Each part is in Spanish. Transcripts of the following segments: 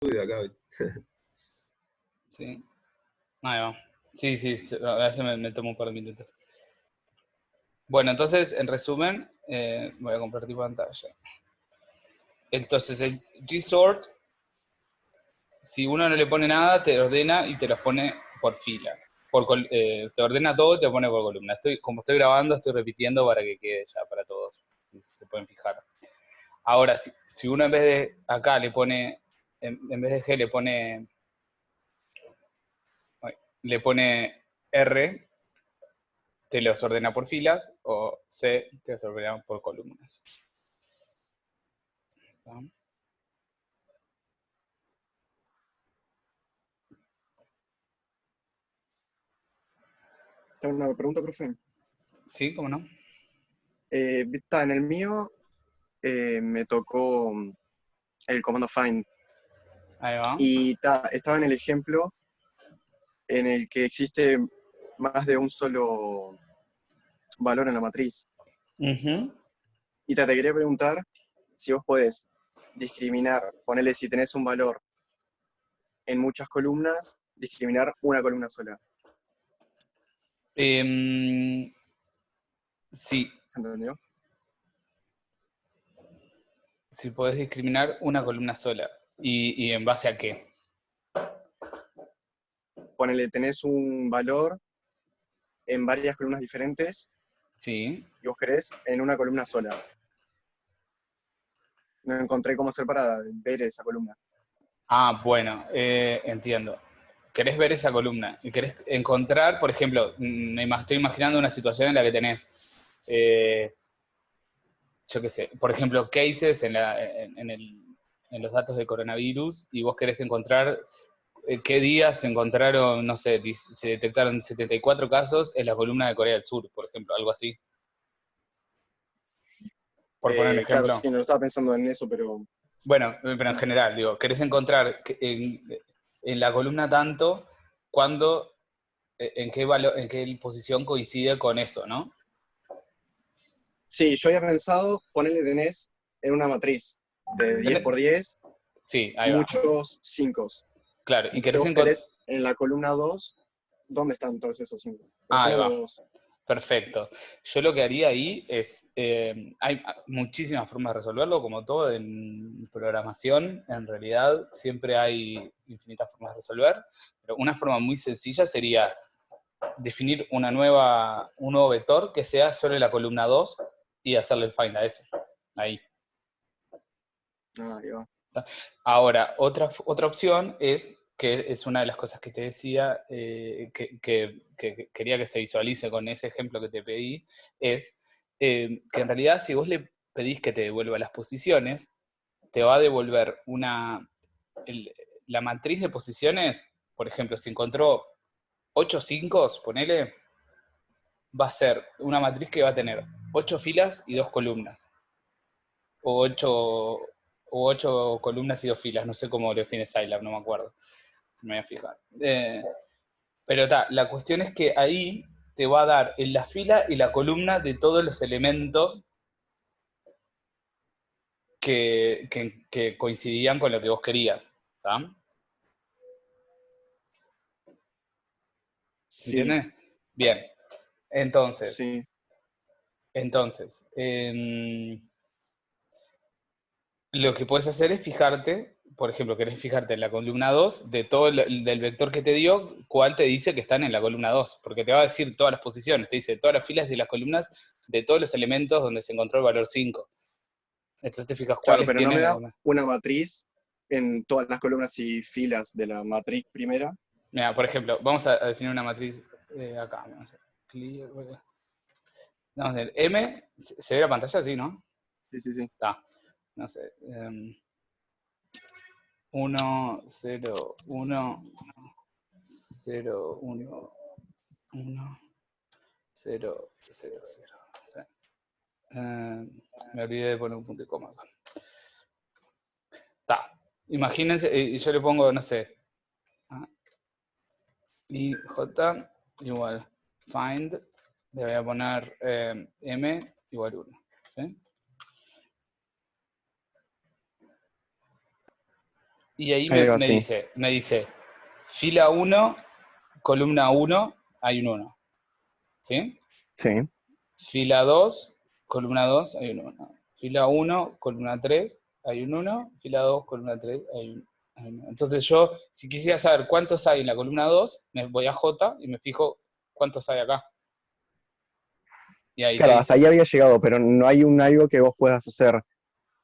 de acá. Sí. Ahí va. Sí, a veces me tomo un par de minutos. Bueno, entonces, en resumen, voy a compartir pantalla. Entonces, el G-Sort, si uno no le pone nada, te ordena y te los pone por fila. Te ordena todo y te pone por columna. Como estoy grabando, estoy repitiendo para que quede ya para todos. Se pueden fijar. Ahora, si uno en vez de acá le pone, en vez de G le pone R, te los ordena por filas, o C, te los ordena por columnas. ¿Sí? Tengo una pregunta, profe. Sí, ¿cómo no? En el mío me tocó el comando find. Ahí va. Y estaba en el ejemplo en el que existe más de un solo valor en la matriz. Uh-huh. Y te quería preguntar si vos podés discriminar, ponerle si tenés un valor en muchas columnas, discriminar una columna sola. Sí. ¿Se entendió? Si podés discriminar una columna sola. ¿Y en base a qué? Ponele, tenés un valor en varias columnas diferentes. Sí. Y vos querés en una columna sola. No encontré cómo hacer para ver esa columna. Ah, bueno, entiendo. Querés ver esa columna y querés encontrar, por ejemplo, estoy imaginando una situación en la que tenés, yo qué sé, por ejemplo, cases en los datos de coronavirus y vos querés encontrar qué días se encontraron, no sé, se detectaron 74 casos en la columna de Corea del Sur, por ejemplo, algo así. Por poner un ejemplo. Claro, sí, no estaba pensando en eso, pero... Bueno, pero en general, digo, querés encontrar en la columna tanto cuando, en qué posición coincide con eso, ¿no? Sí, yo había pensado ponerle tenés en una matriz de 10 por 10, sí, ahí muchos 5. Claro, y Entonces querés vos querés en la columna 2, ¿dónde están todos esos 5? ahí va. 2. Perfecto. Yo lo que haría ahí es, hay muchísimas formas de resolverlo, como todo en programación, en realidad siempre hay infinitas formas de resolver, pero una forma muy sencilla sería definir un nuevo vector que sea sobre la columna 2 y hacerle el find a ese. Ahí. Ahí va. Ahora, otra opción es, que es una de las cosas que te decía, que quería que se visualice con ese ejemplo que te pedí, es que en realidad si vos le pedís que te devuelva las posiciones, te va a devolver la matriz de posiciones, por ejemplo, si encontró 8 5, ponele, va a ser una matriz que va a tener 8 filas y 2 columnas. O 8 columnas y 2 filas, no sé cómo lo define Scilab, no me acuerdo. Me voy a fijar. Pero la cuestión es que ahí te va a dar en la fila y la columna de todos los elementos que coincidían con lo que vos querías. ¿Está? Sí. ¿Entiendes? Bien. Entonces, Sí. lo que puedes hacer es fijarte, por ejemplo, querés fijarte en la columna 2, de todo del vector que te dio, cuál te dice que están en la columna 2, porque te va a decir todas las posiciones, te dice todas las filas y las columnas de todos los elementos donde se encontró el valor 5. Entonces te fijas Claro, cuáles pero no me da tienen... una matriz en todas las columnas y filas de la matriz primera. Mira, por ejemplo, vamos a definir una matriz acá. Vamos a ver, M, ¿se ve la pantalla? Sí, ¿no? Sí. Está. No sé. 1, 0, 1, 0, 1, 1, 0, 0, 0. Sí. Me olvidé de poner un punto y coma acá. Está. Imagínense, y yo le pongo, no sé, y j igual find, le voy a poner m igual 1. ¿Sí? y ahí Ahí va, me sí. dice, fila 1, columna 1, hay un 1. ¿Sí? Sí. Fila 2, columna 2, hay un 1. Fila 1, columna 3, hay un 1. Fila 2, columna 3, hay un 1. Entonces yo, si quisiera saber cuántos hay en la columna 2, me voy a J y me fijo cuántos hay acá. Y ahí te Claro, hasta dice, ahí había llegado, pero no hay algo que vos puedas hacer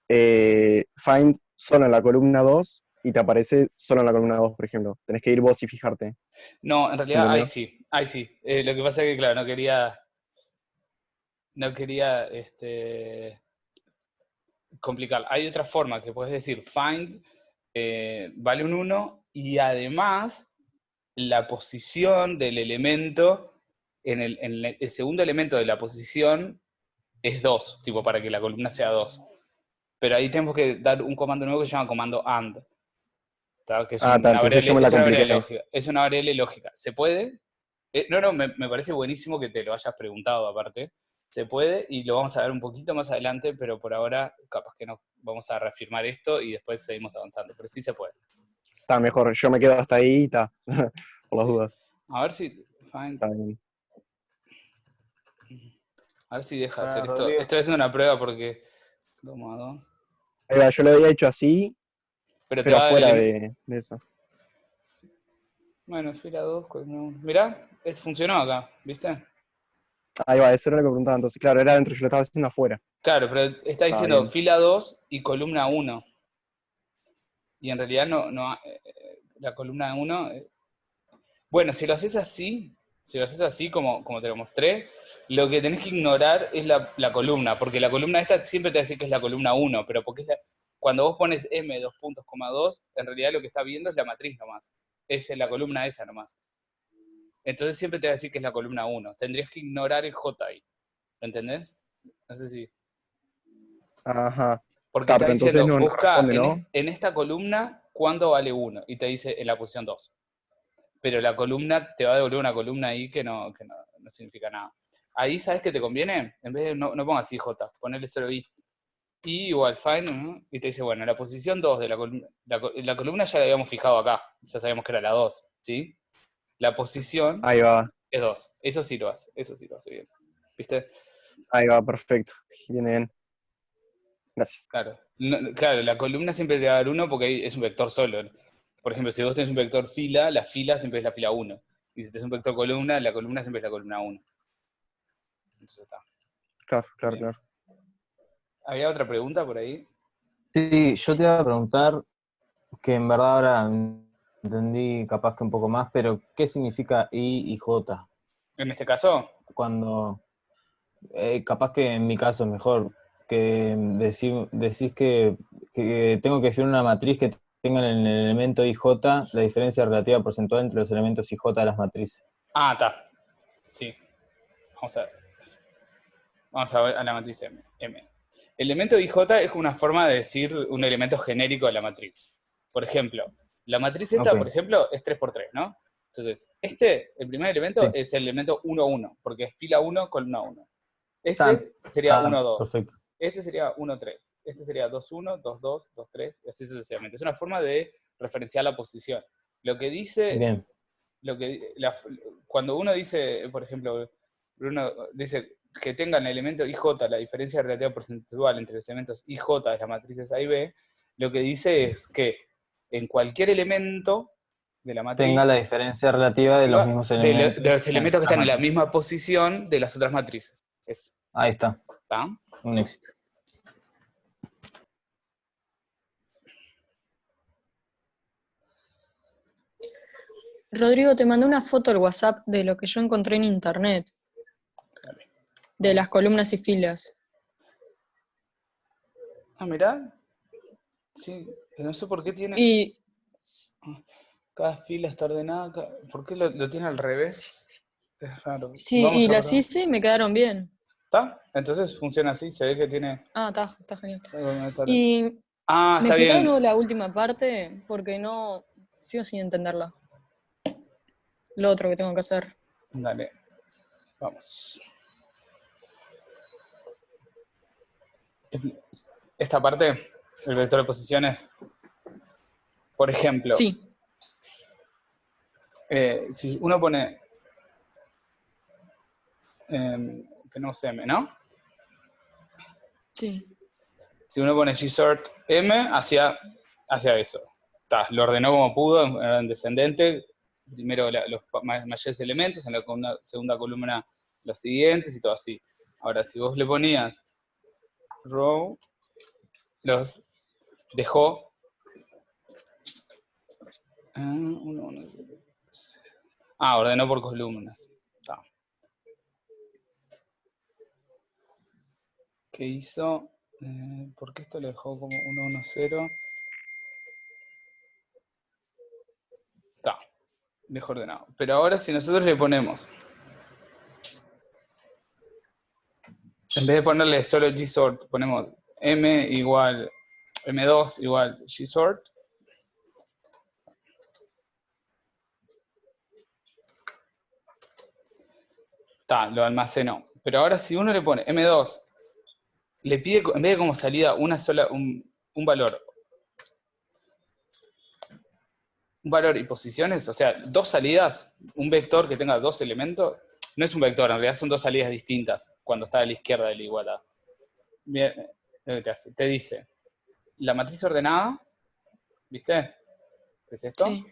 find solo en la columna 2 y te aparece solo en la columna 2, por ejemplo. Tenés que ir vos y fijarte. no, en ¿Se realidad, entendió? ahí sí. Lo que pasa es que, claro, no quería complicar. Hay otra forma que puedes decir find vale un 1 y además la posición del elemento en el segundo elemento de la posición es 2, tipo para que la columna sea 2. Pero ahí tenemos que dar un comando nuevo que se llama comando AND, ¿tá? Que es Ah, está, una entonces yo variable, me la compliqué ahí. lógica. Es una variable lógica. ¿Se puede? No, me parece buenísimo que te lo hayas preguntado aparte. Se puede y lo vamos a ver un poquito más adelante, pero por ahora capaz que no vamos a reafirmar esto y después seguimos avanzando. Pero sí se puede. Está mejor, yo me quedo hasta ahí y está. Por las Sí. dudas. A ver si. Find, Está bien. a ver si deja de Bueno, hacer esto. Rodrigo. Estoy haciendo una prueba porque. 2 más 2. Ahí va, yo lo había hecho así, Pero te pero va a dar el afuera elemento. de eso. Bueno, fila 2 con 1. Mirá, funcionó acá, ¿viste? Ahí va, eso era lo que preguntaba. Entonces, claro, era adentro, yo lo estaba haciendo afuera. Claro, pero está Estaba diciendo bien. fila 2 y columna 1. Y en realidad la columna 1. Bueno, si lo haces así como te lo mostré, lo que tenés que ignorar es la columna, porque la columna esta siempre te va a decir que es la columna 1, pero porque cuando vos pones M 2 puntos, 2, en realidad lo que está viendo es la matriz nomás. Es la columna esa nomás. Entonces siempre te va a decir que es la columna 1. Tendrías que ignorar el J ahí. ¿Entendés? No sé si. Ajá. Porque Está, está pero entonces diciendo, no busca responde, ¿no? en esta columna cuándo vale 1. Y te dice en la posición 2. Pero la columna te va a devolver una columna ahí que no significa nada. Ahí, ¿sabes qué te conviene? En vez de no pongas IJ, ponerle 0i. Y igual find, ¿no? Y te dice, bueno, la posición 2 de la columna. La columna ya la habíamos fijado acá. Ya sabíamos que era la 2, ¿sí? La posición Ahí va, es 2. Eso sí lo hace bien. ¿Viste? ahí va, perfecto. Viene bien. Gracias. Claro. Claro, la columna siempre te va a dar 1 porque es un vector solo. Por ejemplo, si vos tenés un vector fila, la fila siempre es la fila 1. Y si tenés un vector columna, la columna siempre es la columna 1. Entonces está. Claro, claro, Bien. claro. ¿Había otra pregunta por ahí? Sí, yo te iba a preguntar, que en verdad ahora entendí capaz que un poco más, pero ¿qué significa I y J? En este caso, Cuando, capaz que en mi caso es mejor, que decís que tengo que definir una matriz que tenga en el elemento IJ la diferencia relativa porcentual entre los elementos IJ de las matrices. está. Sí. Vamos a ver. Vamos a ver a la matriz M. El elemento IJ es una forma de decir un elemento genérico de la matriz. Por ejemplo, la matriz esta, Ok, por ejemplo, es 3x3, ¿no? Entonces, el primer elemento sí. es el elemento 1, 1, porque es fila 1, columna 1. Está, Este sería 1, 2. perfecto. Este sería 1, 3. Este sería 2, 1, 2, 2, 2, 3, y así sucesivamente. Es una forma de referenciar la posición. Lo que dice, Bien. cuando uno dice, por ejemplo, Bruno dice que tengan el elemento IJ, la diferencia relativa porcentual entre los elementos IJ de las matrices A y B, lo que dice es que en cualquier elemento de la Tenga la matriz, diferencia relativa de los mismos de elementos los en elementos que la están en la matriz. misma posición de las otras matrices. Ahí está, ¿Está? un éxito. Rodrigo, te mandé una foto al WhatsApp de lo que yo encontré en internet, Dale. de las columnas y filas. Mirá. Sí, no sé por qué tiene. Y Cada fila está ordenada. ¿Por qué lo tiene al revés? Es raro. sí, Vamos y a las probar. hice y me quedaron bien. ¿Está? Entonces funciona así. Se ve que tiene. Ah, está genial. Debe estar- Y Ah, me está explicás de bien. nuevo la última parte, porque no sigo sin entenderla. Lo otro que tengo que hacer. Dale. Vamos. Esta parte, el vector de posiciones, Por ejemplo, Sí, si uno pone, tenemos M, ¿no? sí. Si uno pone gsort M, hacia eso. Lo ordenó como pudo, en descendente. Primero los mayores elementos, en la segunda columna los siguientes y todo así. Ahora, si vos le ponías row, los dejó. Ordenó por columnas. Está. ¿Qué hizo? ¿Por qué esto lo dejó como 1, 1, 0? Está. Mejor ordenado. Pero ahora si nosotros le ponemos, en vez de ponerle solo gsort, ponemos m igual m2 igual gsort. Lo almacenó. Pero ahora si uno le pone m2, le pide, en vez de como salida un valor y posiciones, o sea, dos salidas, un vector que tenga dos elementos, no es un vector, en realidad son dos salidas distintas cuando está a la izquierda de la igualdad. Bien, te dice, la matriz ordenada, ¿viste? ¿Qué es esto? Sí.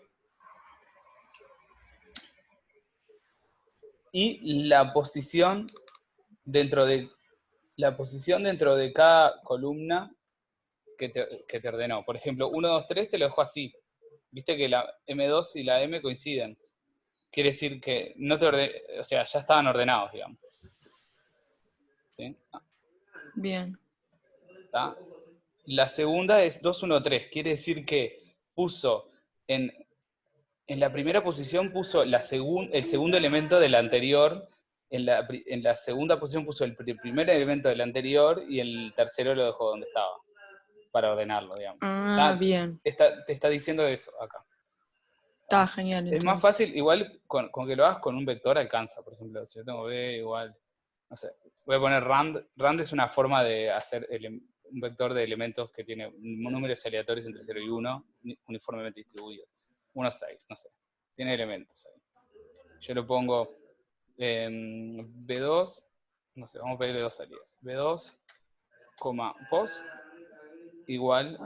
Y la posición dentro de cada columna que te ordenó. Por ejemplo, 1, 2, 3 te lo dejó así. Viste que la M2 y la M coinciden. Quiere decir que no o sea, ya estaban ordenados, digamos. ¿Sí? Bien. ¿Está? La segunda es 2, 1, 3. Quiere decir que puso en la primera posición puso el segundo elemento del anterior. En la segunda posición puso el primer elemento del anterior y el tercero lo dejó donde estaba. Para ordenarlo, digamos. Bien. Te está diciendo eso acá. Está genial, Es más entonces. fácil, igual con que lo hagas con un vector alcanza. Por ejemplo, si yo tengo B igual, no sé, voy a poner rand. Rand es una forma de hacer un vector de elementos que tiene números aleatorios entre 0 y 1, uniformemente distribuidos. 1, 6, no sé. Tiene elementos ahí. Yo lo pongo B2, no sé, vamos a pedirle dos salidas. B2, pos, igual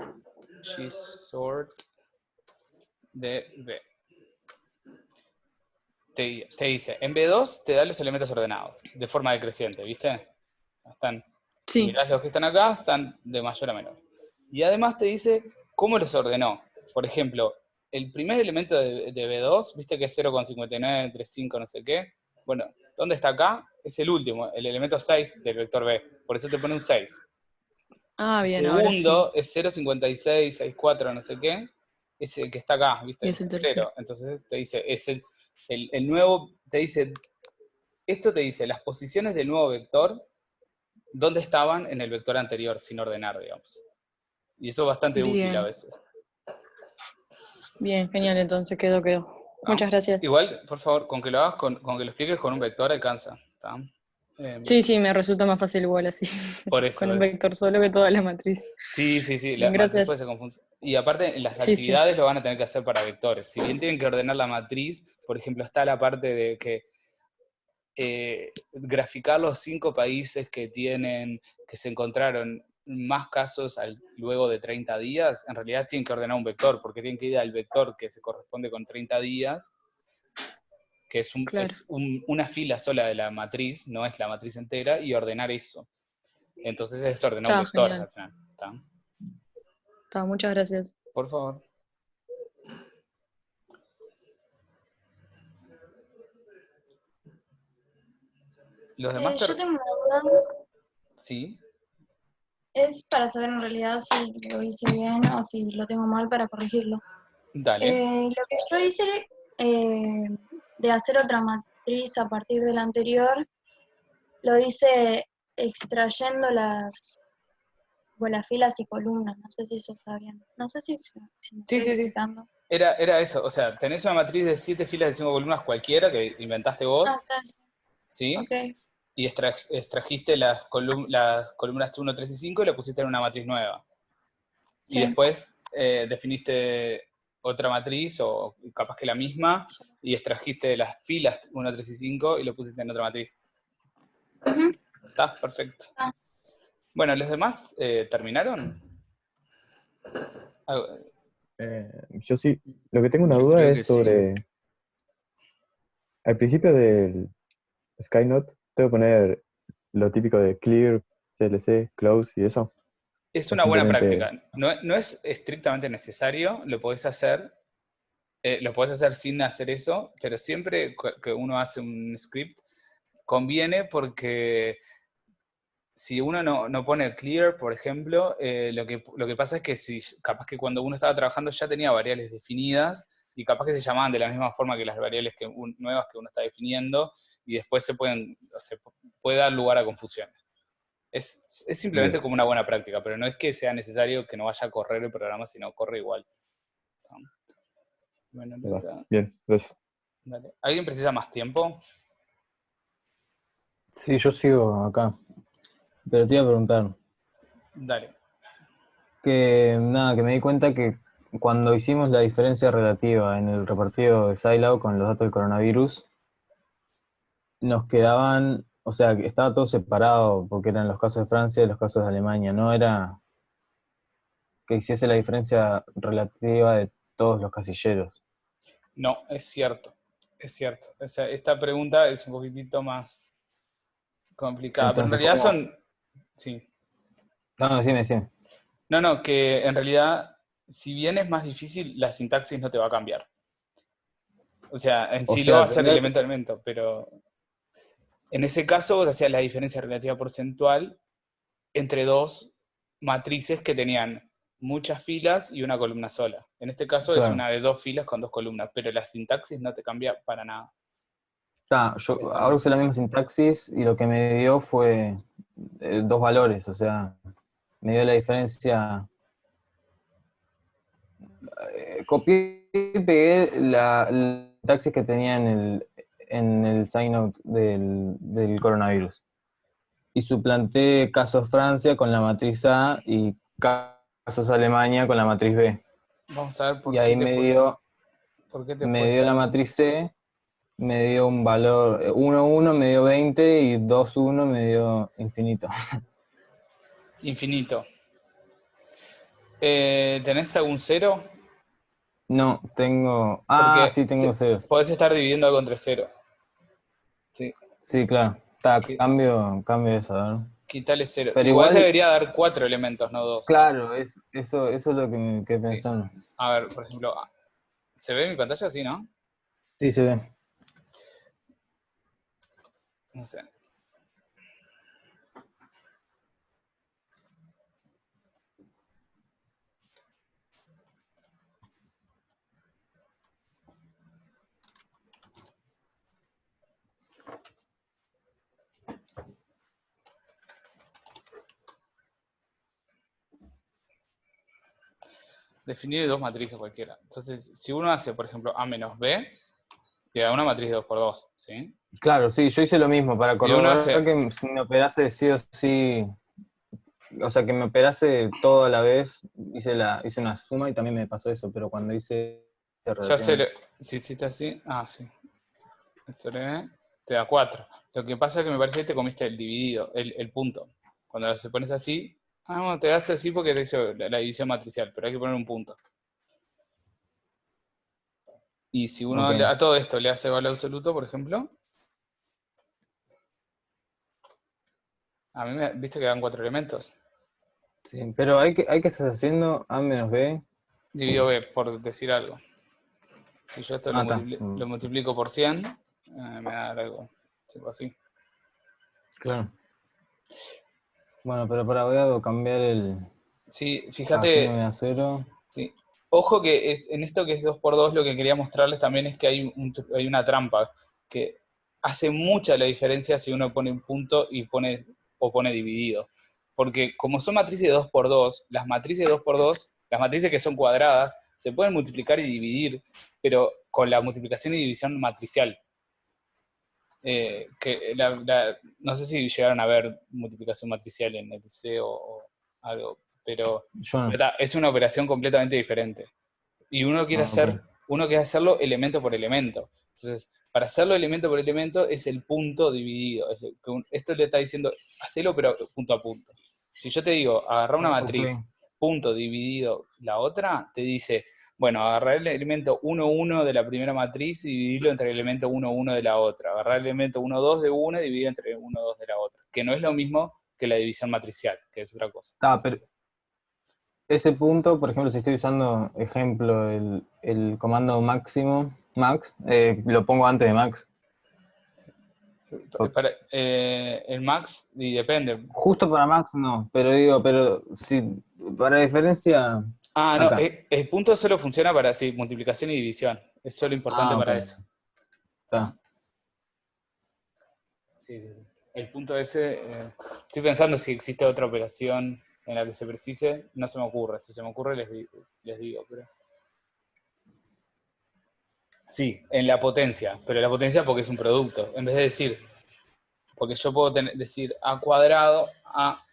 gsort de B. Te dice, en B2 te da los elementos ordenados, de forma decreciente, ¿viste? Sí. Mirás los que están acá, están de mayor a menor. Y además te dice cómo los ordenó. Por ejemplo, el primer elemento de B2, ¿viste que es 0,5935 no sé qué? Bueno, ¿dónde está acá? Es el último, el elemento 6 del vector B. Por eso te pone un 6. Bien, El ahora sí. segundo es 0,5664 no sé qué. Es el que está acá, ¿viste? Y es el tercero. Entonces te dice, es el nuevo, te dice, esto te dice las posiciones del nuevo vector, dónde estaban en el vector anterior, sin ordenar, digamos. Y eso es bastante útil a Bien. veces. Bien, genial, entonces quedó. ¿Tá? Muchas gracias. Igual, por favor, con que lo hagas, con que lo expliques con un vector alcanza. ¿Tá? Sí, me resulta más fácil igual así. Por eso Con un es. vector solo que toda la matriz. Sí, Bien, la matriz gracias. puede ser confusa. Y aparte, las Sí, sí. actividades lo van a tener que hacer para vectores. Si bien tienen que ordenar la matriz, por ejemplo, está la parte de que graficar los 5 países que se encontraron más casos luego de 30 días, en realidad tienen que ordenar un vector, porque tienen que ir al vector que se corresponde con 30 días, que es, Claro. una fila sola de la matriz, no es la matriz entera, y ordenar eso. Entonces es ordenar un Está vector genial. al final. ¿Tá? Está, muchas gracias. Por favor. Los demás Yo tengo una duda, Sí. es para saber en realidad si lo hice bien o si lo tengo mal para corregirlo. Dale. Lo que yo hice de hacer otra matriz a partir de la anterior, lo hice extrayendo las filas y columnas, no sé si eso está bien. No sé si me estoy Sí. explicando. Era eso, o sea, tenés una matriz de 7 filas de 5 columnas cualquiera que inventaste vos, Está bien. ¿sí? Ok, Y extrajiste las columnas 1, 3 y 5 y la pusiste en una matriz nueva. Y sí. después definiste otra matriz, o capaz que la misma, y extrajiste de las filas 1, 3 y 5 y lo pusiste en otra matriz. Ujú. Está perfecto. Ah. Bueno, ¿los demás terminaron? Algo- Yo sí, lo que tengo una Yo duda creo es que sí. sobre, al principio del Skynote, tengo que poner lo típico de clear, CLC, close y eso. Es O una buena simplemente, práctica. No es estrictamente necesario, lo podés hacer sin hacer eso, pero siempre que uno hace un script, conviene porque si uno no pone clear, por ejemplo, lo que pasa es que si capaz que cuando uno estaba trabajando ya tenía variables definidas y capaz que se llamaban de la misma forma que las variables nuevas que uno está definiendo y después puede dar lugar a confusiones. Es simplemente bien, como una buena práctica, pero no es que sea necesario que no vaya a correr el programa, sino corre igual. Bueno, ahí va. Bien, gracias. dale. ¿Alguien precisa más tiempo? Sí, yo sigo acá. Pero te iba a preguntar, Dale. que me di cuenta que cuando hicimos la diferencia relativa en el repartido de Scilab con los datos del coronavirus, nos quedaban, o sea, que estaba todo separado, porque eran los casos de Francia y los casos de Alemania, no era que hiciese la diferencia relativa de todos los casilleros. No, es cierto. Es cierto. O sea, esta pregunta es un poquitito más complicada, pero en Entonces, realidad ¿cómo? son... Sí. No, decime. No, que en realidad, si bien es más difícil, la sintaxis no te va a cambiar. O sea, en O sí lo va a sea, hacer elemento a elemento, pero en ese caso vos hacías la diferencia relativa porcentual entre dos matrices que tenían muchas filas y una columna sola. En este caso es claro. una de 2 filas con 2 columnas, pero la sintaxis no te cambia para nada. Yo ahora usé la misma sintaxis y lo que me dio fue dos valores, o sea, me dio la diferencia. Copié y pegué la sintaxis que tenía en el sign out del coronavirus. Y suplanté casos Francia con la matriz A y casos Alemania con la matriz B. Vamos a ver Y ahí por qué te me puede dio estar la dando. matriz C, me dio un valor 1, me dio 20 y 2, me dio infinito. Infinito. ¿Tenés algún cero? No, tengo... Ah, Porque sí, tengo ceros. podés estar dividiendo algo entre cero. Sí. Sí, claro. Está, cambio eso, ¿no? Quitale cero. Pero Igual igual, debería dar 4 elementos, no 2. claro, eso es lo que me quedé Sí. pensando. A ver, por ejemplo, ¿se ve en mi pantalla? Sí, ¿no? Sí, se ve. No sé. Definir dos matrices cualquiera. Entonces, si uno hace, por ejemplo, A menos B, te da una matriz de 2 por 2, ¿sí? Claro, sí, yo hice lo mismo para Si uno hace... corroborar que si me operase sí o sí, o sea, que me operase todo a la vez, hice una suma y también me pasó eso, pero cuando hice Ya se relación, le... Si hiciste así... Ah, sí. Esto te da 4. Lo que pasa es que me parece que te comiste el dividido, el punto. Cuando se pones así... Ah, bueno, te das así porque te hizo la división matricial, pero hay que poner un punto. Y si uno ok. a todo esto le hace valor absoluto, por ejemplo, a mí viste que dan 4 elementos. Sí, pero hay que estar haciendo A menos B. Divido B, por decir algo. Si yo esto Ah, está. lo multiplico por 100, me da algo tipo así. Claro. Bueno, pero para voy a cambiar el... Sí, Así no fíjate, me da 0. sí. Ojo que en esto que es 2 por 2 lo que quería mostrarles también es que hay una trampa, que hace mucha la diferencia si uno pone un punto y pone dividido. Porque como son matrices de 2 por 2, las matrices de 2 por 2, las matrices que son cuadradas, se pueden multiplicar y dividir, pero con la multiplicación y división matricial. No sé si llegaron a ver multiplicación matricial en el C o algo, pero Yo no. es una operación completamente diferente. Y uno quiere Ok. hacerlo elemento por elemento. Entonces, para hacerlo elemento por elemento es el punto dividido. Esto le está diciendo, hacelo pero punto a punto. Si yo te digo, agarra una Ok. matriz, punto dividido la otra, te dice, bueno, agarrar el elemento 1, 1 de la primera matriz y dividirlo entre el elemento 1, 1 de la otra. Agarrar el elemento 1, 2 de una y dividirlo entre 1, 2 de la otra. Que no es lo mismo que la división matricial, que es otra cosa. Pero ese punto, por ejemplo, si estoy usando, ejemplo, el comando máximo, max, lo pongo antes de max. El max, y depende. Justo para max no, pero digo, pero si para diferencia, No, acá. el punto solo funciona para multiplicación y división. Es solo importante Ok. para eso. Está. Sí. El punto ese, estoy pensando si existe otra operación en la que se precise, no se me ocurre. Si se me ocurre les digo, pero... Sí, en la potencia, pero la potencia porque es un producto. En vez de decir, porque yo puedo decir a cuadrado, a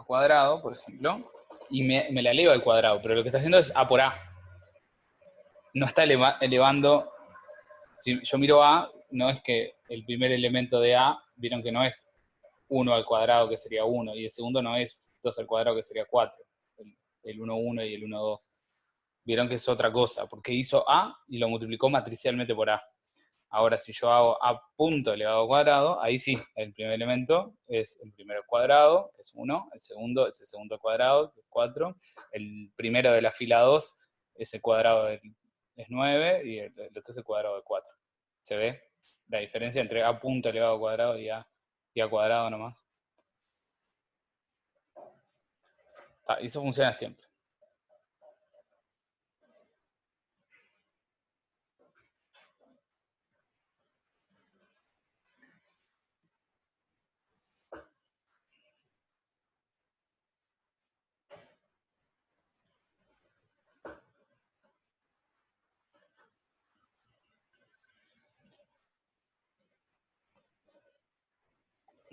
cuadrado, por ejemplo, y me la eleva al cuadrado, pero lo que está haciendo es a por a. No está elevando. Si yo miro a, no es que el primer elemento de a, vieron que no es 1 al cuadrado, que sería 1, y el segundo no es 2 al cuadrado, que sería 4, el 1, 1 y el 1, 2. Vieron que es otra cosa, porque hizo a y lo multiplicó matricialmente por a. Ahora, si yo hago a punto elevado al cuadrado, ahí sí, el primer elemento es el primero al cuadrado, que es 1, el segundo es el segundo al cuadrado, que es 4, el primero de la fila 2 es el cuadrado es 9, y el otro es el cuadrado de 4. ¿Se ve la diferencia entre a punto elevado al cuadrado y a cuadrado nomás? Y eso funciona siempre.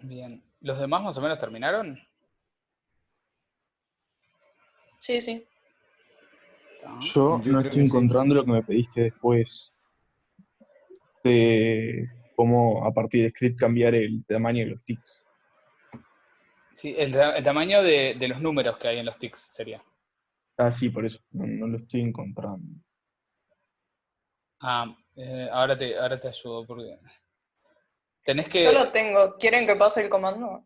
Bien. ¿Los demás más o menos terminaron? Sí, sí. Yo Yo no creo estoy que sí. encontrando lo que me pediste después de cómo a partir de script cambiar el tamaño de los ticks. Sí, el tamaño de los números que hay en los ticks sería. Ah, sí, por eso, no lo estoy encontrando. Ahora te ayudo, porque tenés Yo que, lo tengo. ¿Quieren que pase el comando?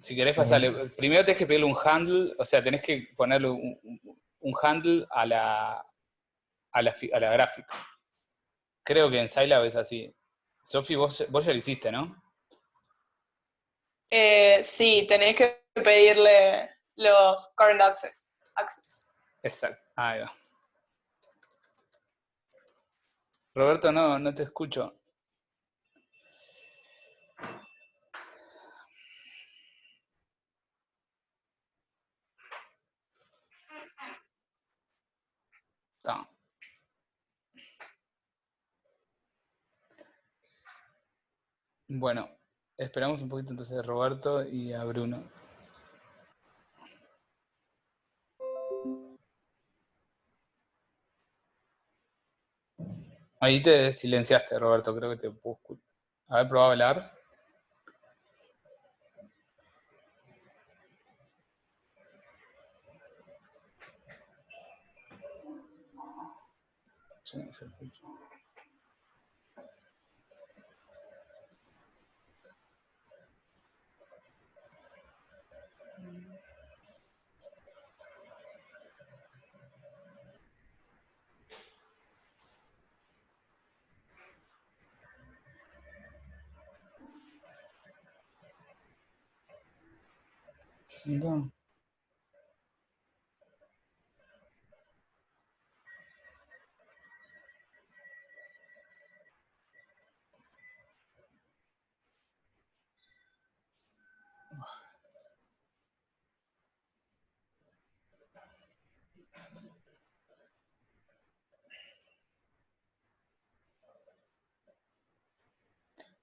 si querés A ver. pasarle, primero tenés que pedirle un handle, o sea, tenés que ponerle un handle a la gráfica. Creo que en Scilab es así. Sofi, vos ya lo hiciste, ¿no? Sí, tenéis que pedirle los current access. Exacto, ahí va. Roberto, no te escucho. Está. Bueno, esperamos un poquito entonces a Roberto y a Bruno. Ahí te silenciaste, Roberto, creo que te puedo escuchar. A ver, probá a hablar. Sí, se escucha. No.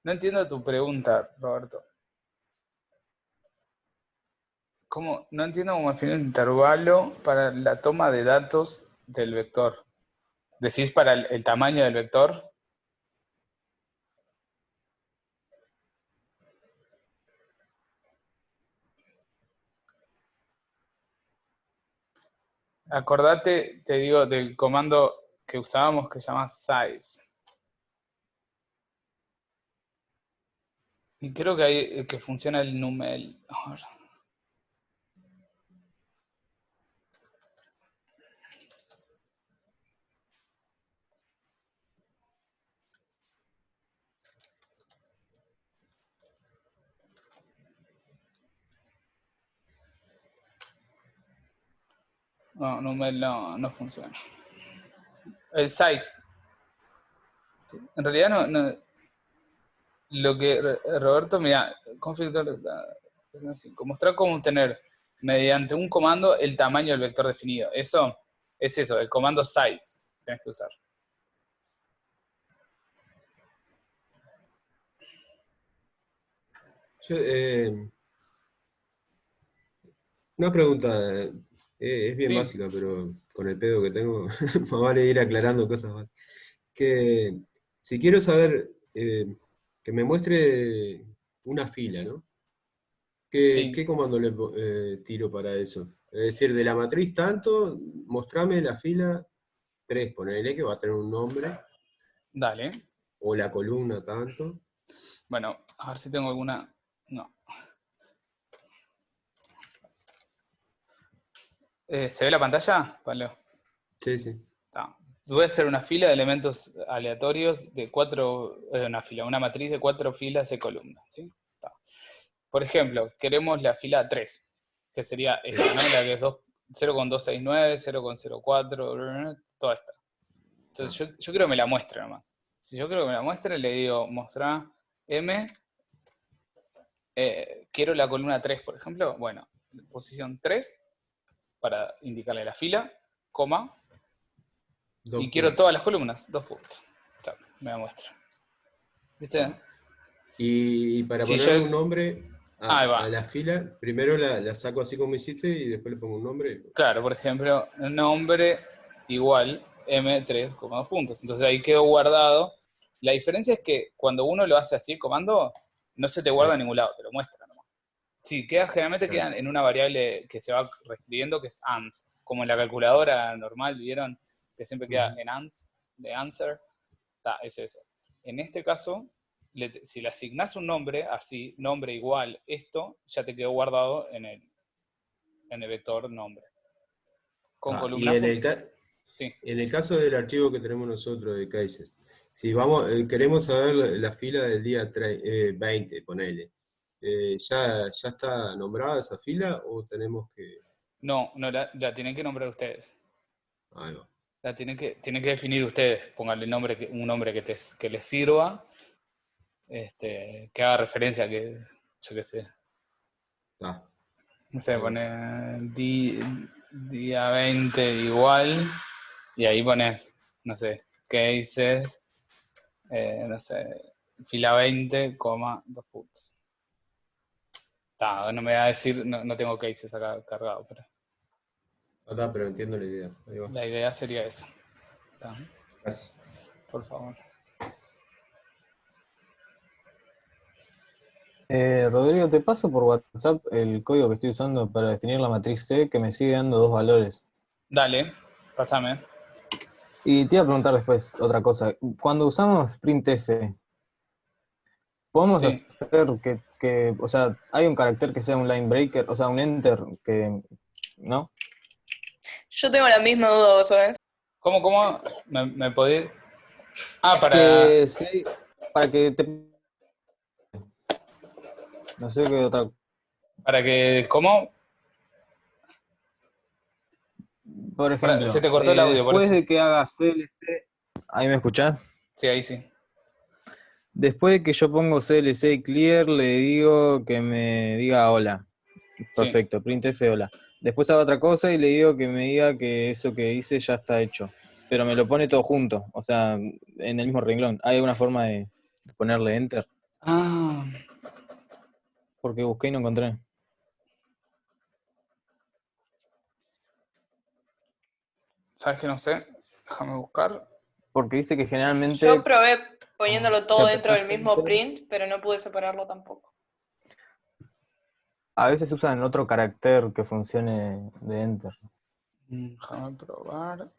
No entiendo tu pregunta, Roberto. ¿Cómo? No entiendo cómo definir un intervalo para la toma de datos del vector. ¿Decís para el tamaño del vector? Acordate, te digo, del comando que usábamos que se llama size. Y creo que hay que funciona el numel. A ver. No, numel no funciona. El size. En realidad lo que Roberto, mira, mostrar cómo obtener mediante un comando el tamaño del vector definido. Eso es eso, el comando size tienes que usar. Yo, una pregunta, es bien Sí. básica, pero con el pedo que tengo, más vale ir aclarando cosas más. Que si quiero saber, que me muestre una fila, ¿no? Sí. ¿Qué comando le tiro para eso? Es decir, de la matriz tanto, mostrame la fila 3, ponele que va a tener un nombre, Dale. o la columna tanto. Bueno, a ver si tengo alguna. No. ¿Se ve la pantalla, Pablo? Sí, sí. Está. Voy a hacer una fila de elementos aleatorios de una matriz de 4 filas de columnas. ¿Sí? Está. Por ejemplo, queremos la fila 3, que sería esta, ¿no? La que es 0,269, 0,04, toda esta. Entonces yo quiero que me la muestre nomás. Si yo quiero que me la muestre, le digo mostrar M. Quiero la columna 3, por ejemplo. Bueno, posición 3, para indicarle la fila, coma, y quiero todas las columnas, 2 puntos. Chao, me la muestra. ¿Viste? Y para Si ponerle yo... un nombre Ahí va. a la fila, primero la saco así como hiciste y después le pongo un nombre. Claro, por ejemplo, nombre igual M3, 2 puntos. Entonces ahí quedó guardado. La diferencia es que cuando uno lo hace así, el comando, no se te guarda en ningún lado, te lo muestra nomás. Sí, generalmente quedan en una variable que se va reescribiendo, que es ans. Como en la calculadora normal, ¿vieron? Que siempre queda en ans, de answer. Es eso. En este caso, si le asignás un nombre, así, nombre igual esto, ya te quedó guardado en el vector nombre. Con Y columnas. Sí. en el caso del archivo que tenemos nosotros de cases, si queremos saber la fila del día 20, ponele, ¿ya está nombrada esa fila o tenemos que...? No, la tienen que nombrar ustedes. Ahí va. La tienen que definir ustedes. Pónganle un nombre que les sirva, que haga referencia a que, yo qué sé. No sé, pone día 20 igual, y ahí pones, no sé, cases, no sé, fila 20, 2 puntos. No me va a decir, no tengo cases acá cargado, pero... Pero entiendo la idea. Ahí va. La idea sería esa. Gracias. Por favor. Rodrigo, te paso por WhatsApp el código que estoy usando para definir la matriz C, que me sigue dando 2 valores. Dale, pásame. Y te iba a preguntar después otra cosa. Cuando usamos printf, ¿podemos hacer o sea, hay un carácter que sea un line breaker, o sea, un enter, ¿no? Yo tengo la misma duda, ¿vos sabés? ¿Cómo? ¿Me podés...? Para que te... No sé qué otra... Para que... ¿Cómo? Por ejemplo, se te cortó el audio, por después eso. de que haga CLC... ¿Ahí me escuchás? Sí, ahí sí. Después de que yo pongo CLC clear, le digo que me diga hola. Perfecto, printf hola. Después hago otra cosa y le digo que me diga que eso que hice ya está hecho. Pero me lo pone todo junto, o sea, en el mismo renglón. ¿Hay alguna forma de ponerle enter? Porque busqué y no encontré. ¿Sabes que no sé? Déjame buscar. Porque viste que generalmente Yo probé poniéndolo todo se dentro del mismo presenta- print, pero no pude separarlo tampoco. a veces usan otro carácter que funcione de enter. Déjame probar.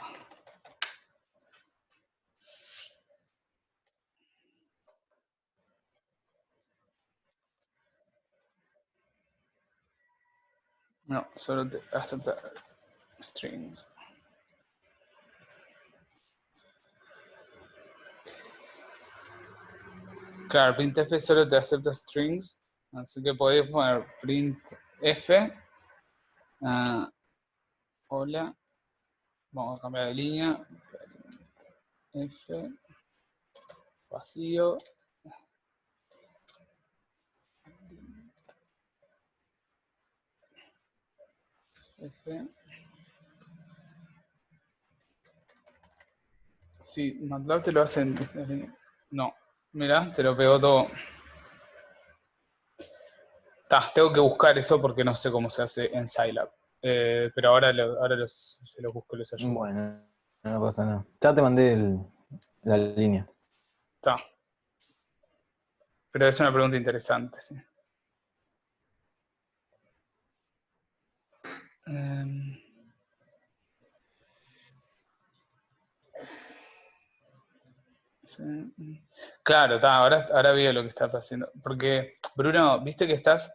No, solo te acepta strings. Claro, printf solo te acepta strings, así que podéis poner printf. Hola. Vamos a cambiar de línea. F. Vacío. F. Sí, MATLAB te lo hace en... No, mira, te lo pegó todo. Tengo que buscar eso porque no sé cómo se hace en Scilab. Pero ahora se los busco y les ayudo. Bueno, no pasa nada. Ya te mandé la línea. Está. Pero es una pregunta interesante, sí. Sí. Claro, ahora veo lo que estás haciendo. Porque, Bruno, viste que estás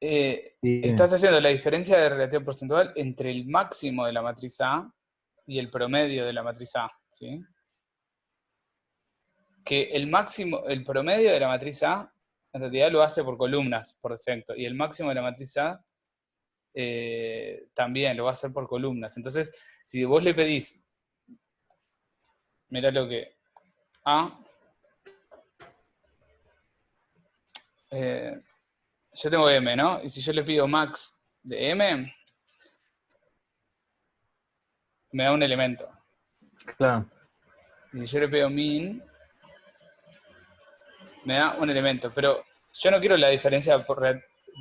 Sí. haciendo la diferencia de relatividad porcentual entre el máximo de la matriz A y el promedio de la matriz A, ¿sí? Que el promedio de la matriz A, en realidad lo hace por columnas, por defecto, y el máximo de la matriz A también lo va a hacer por columnas. Entonces, si vos le pedís, mirá lo que A, yo tengo M, ¿no? Y si yo le pido max de M, me da un elemento. Claro. Y si yo le pido min, me da un elemento. Pero yo no quiero la diferencia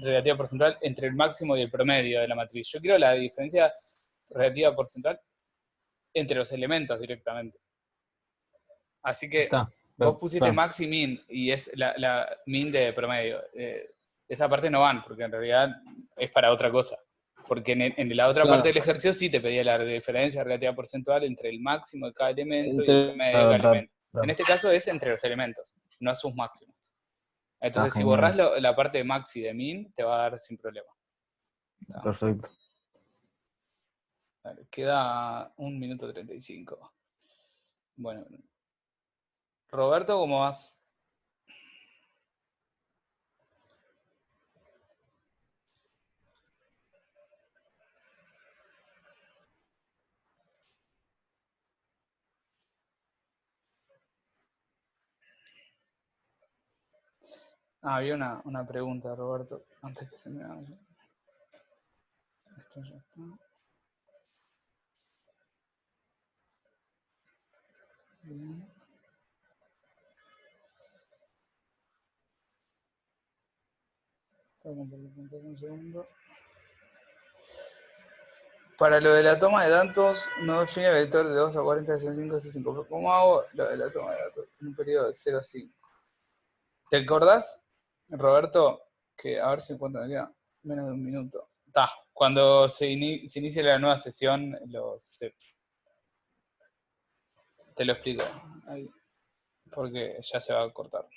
relativa porcentual entre el máximo y el promedio de la matriz. Yo quiero la diferencia relativa porcentual entre los elementos directamente. Así que Está. vos pusiste Claro. max y min, y es la min de promedio. Esa parte no van, porque en realidad es para otra cosa. Porque en la otra Claro. parte del ejercicio sí te pedía la diferencia relativa porcentual entre el máximo de cada elemento y el Entre- promedio de cada claro, elemento. En este caso es entre los elementos, no a sus máximos. Entonces, si genial. borrás la parte de max y de min, te va a dar sin problema. Perfecto. Vale, queda 1 minuto 35. Bueno. Roberto, ¿cómo vas? Había una pregunta, Roberto, antes que se me vaya. Esto ya está. Bien. Un segundo. Para lo de la toma de datos, no define el vector de 2 a 40, 65, 65. ¿Cómo hago lo de la toma de datos en un periodo de 0 a 5? ¿Te acordás, Roberto, que a ver si cuánto me queda? Menos de 1 minuto. Cuando se inicie la nueva sesión, te lo explico ahí, porque ya se va a cortar.